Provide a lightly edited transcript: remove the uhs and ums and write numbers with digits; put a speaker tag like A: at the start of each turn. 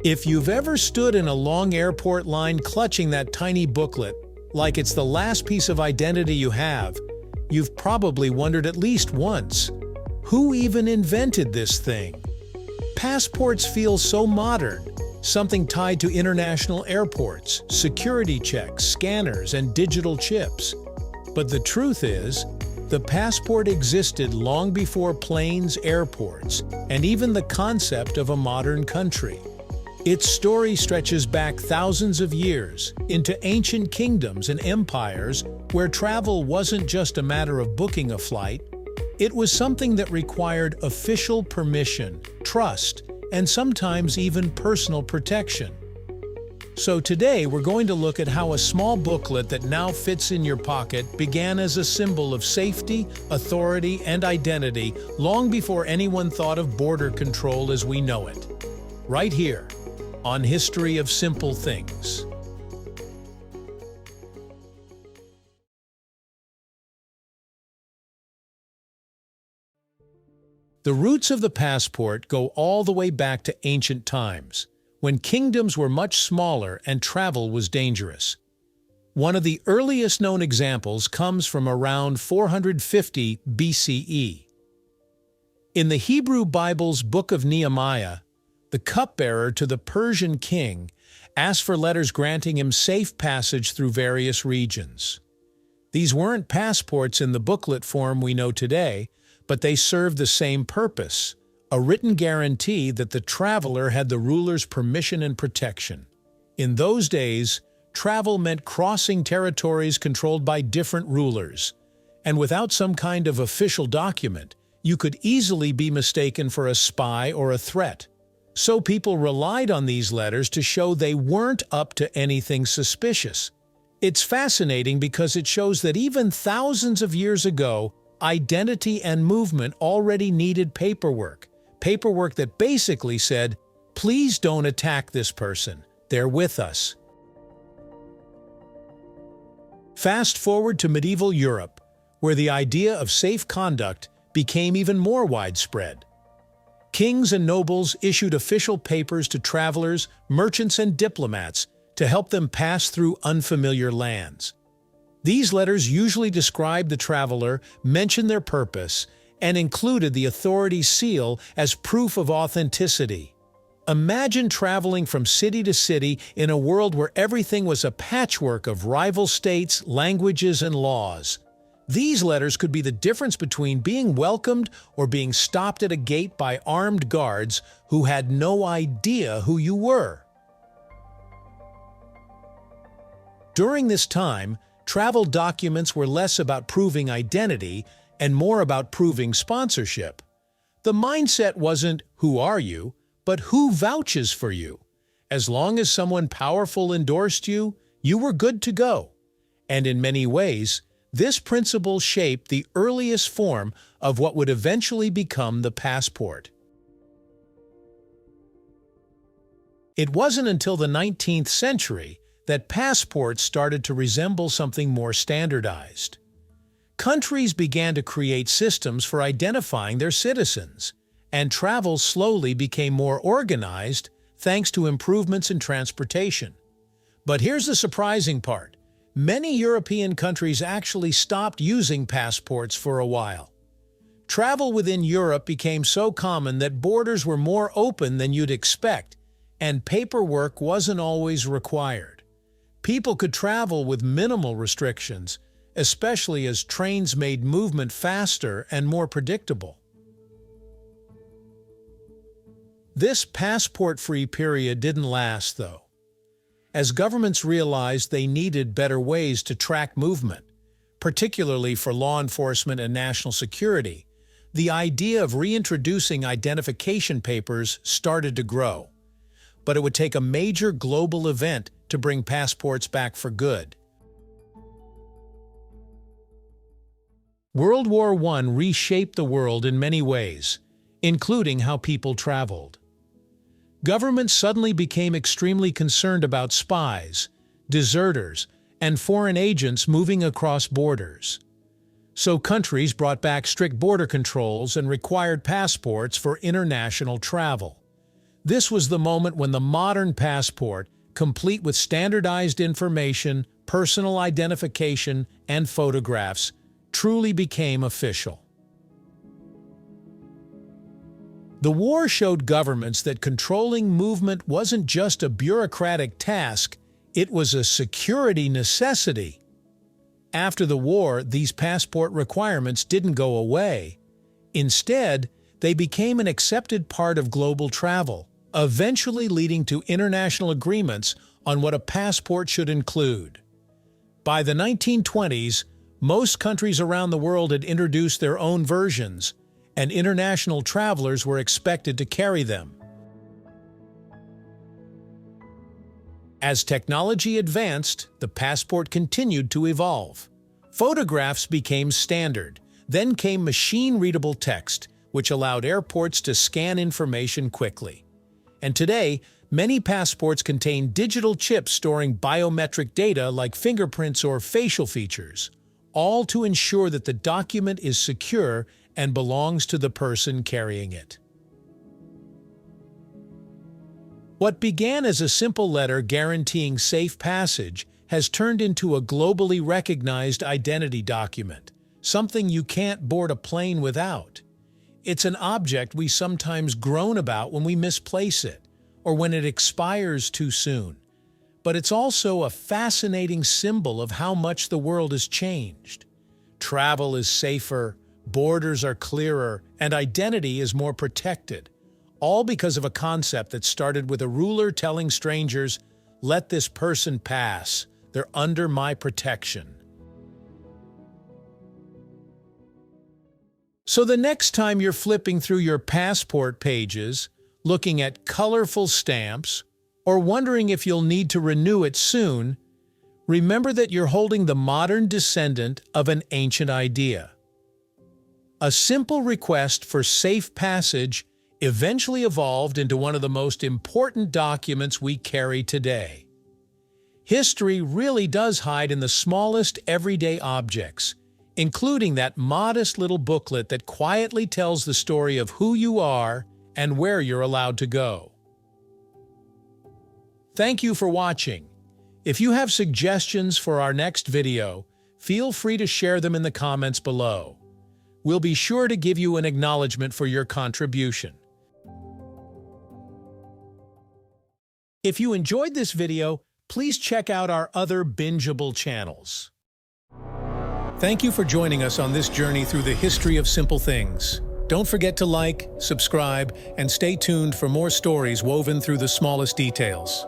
A: If you've ever stood in a long airport line clutching that tiny booklet, like it's the last piece of identity you have, you've probably wondered at least once, who even invented this thing? Passports feel so modern, something tied to international airports, security checks, scanners, and digital chips. But the truth is, the passport existed long before planes, airports, and even the concept of a modern country. Its story stretches back thousands of years into ancient kingdoms and empires where travel wasn't just a matter of booking a flight. It was something that required official permission, trust, and sometimes even personal protection. So today we're going to look at how a small booklet that now fits in your pocket began as a symbol of safety, authority, and identity long before anyone thought of border control as we know it. Right here, on History of Simple Things. The roots of the passport go all the way back to ancient times, when kingdoms were much smaller and travel was dangerous. One of the earliest known examples comes from around 450 BCE. In the Hebrew Bible's Book of Nehemiah, the cupbearer to the Persian king asked for letters granting him safe passage through various regions. These weren't passports in the booklet form we know today, but they served the same purpose: a written guarantee that the traveler had the ruler's permission and protection. In those days, travel meant crossing territories controlled by different rulers, and without some kind of official document, you could easily be mistaken for a spy or a threat. So people relied on these letters to show they weren't up to anything suspicious. It's fascinating because it shows that even thousands of years ago, identity and movement already needed paperwork that basically said, please don't attack this person, they're with us. Fast forward to medieval Europe, where the idea of safe conduct became even more widespread. Kings and nobles issued official papers to travelers, merchants, and diplomats to help them pass through unfamiliar lands. These letters usually described the traveler, mentioned their purpose, and included the authority's seal as proof of authenticity. Imagine traveling from city to city in a world where everything was a patchwork of rival states, languages, and laws. These letters could be the difference between being welcomed or being stopped at a gate by armed guards who had no idea who you were. During this time, travel documents were less about proving identity and more about proving sponsorship. The mindset wasn't, who are you, but who vouches for you. As long as someone powerful endorsed you, you were good to go. And in many ways, this principle shaped the earliest form of what would eventually become the passport. It wasn't until the 19th century that passports started to resemble something more standardized. Countries began to create systems for identifying their citizens, and travel slowly became more organized thanks to improvements in transportation. But here's the surprising part. Many European countries actually stopped using passports for a while. Travel within Europe became so common that borders were more open than you'd expect, and paperwork wasn't always required. People could travel with minimal restrictions, especially as trains made movement faster and more predictable. This passport-free period didn't last, though. As governments realized they needed better ways to track movement, particularly for law enforcement and national security, the idea of reintroducing identification papers started to grow. But it would take a major global event to bring passports back for good. World War I reshaped the world in many ways, including how people traveled. Governments suddenly became extremely concerned about spies, deserters, and foreign agents moving across borders. So countries brought back strict border controls and required passports for international travel. This was the moment when the modern passport, complete with standardized information, personal identification, and photographs, truly became official. The war showed governments that controlling movement wasn't just a bureaucratic task, it was a security necessity. After the war, these passport requirements didn't go away. Instead, they became an accepted part of global travel, eventually leading to international agreements on what a passport should include. By the 1920s, most countries around the world had introduced their own versions, and international travelers were expected to carry them. As technology advanced, the passport continued to evolve. Photographs became standard. Then came machine-readable text, which allowed airports to scan information quickly. And today, many passports contain digital chips storing biometric data like fingerprints or facial features, all to ensure that the document is secure and belongs to the person carrying it. What began as a simple letter guaranteeing safe passage has turned into a globally recognized identity document, something you can't board a plane without. It's an object we sometimes groan about when we misplace it, or when it expires too soon. But it's also a fascinating symbol of how much the world has changed. Travel is safer, borders are clearer, and identity is more protected, all because of a concept that started with a ruler telling strangers, "Let this person pass, they're under my protection." So the next time you're flipping through your passport pages, looking at colorful stamps, or wondering if you'll need to renew it soon, remember that you're holding the modern descendant of an ancient idea. A simple request for safe passage eventually evolved into one of the most important documents we carry today. History really does hide in the smallest everyday objects, including that modest little booklet that quietly tells the story of who you are and where you're allowed to go. Thank you for watching. If you have suggestions for our next video, feel free to share them in the comments below. We'll be sure to give you an acknowledgement for your contribution. If you enjoyed this video, please check out our other bingeable channels. Thank you for joining us on this journey through the history of simple things. Don't forget to like, subscribe, and stay tuned for more stories woven through the smallest details.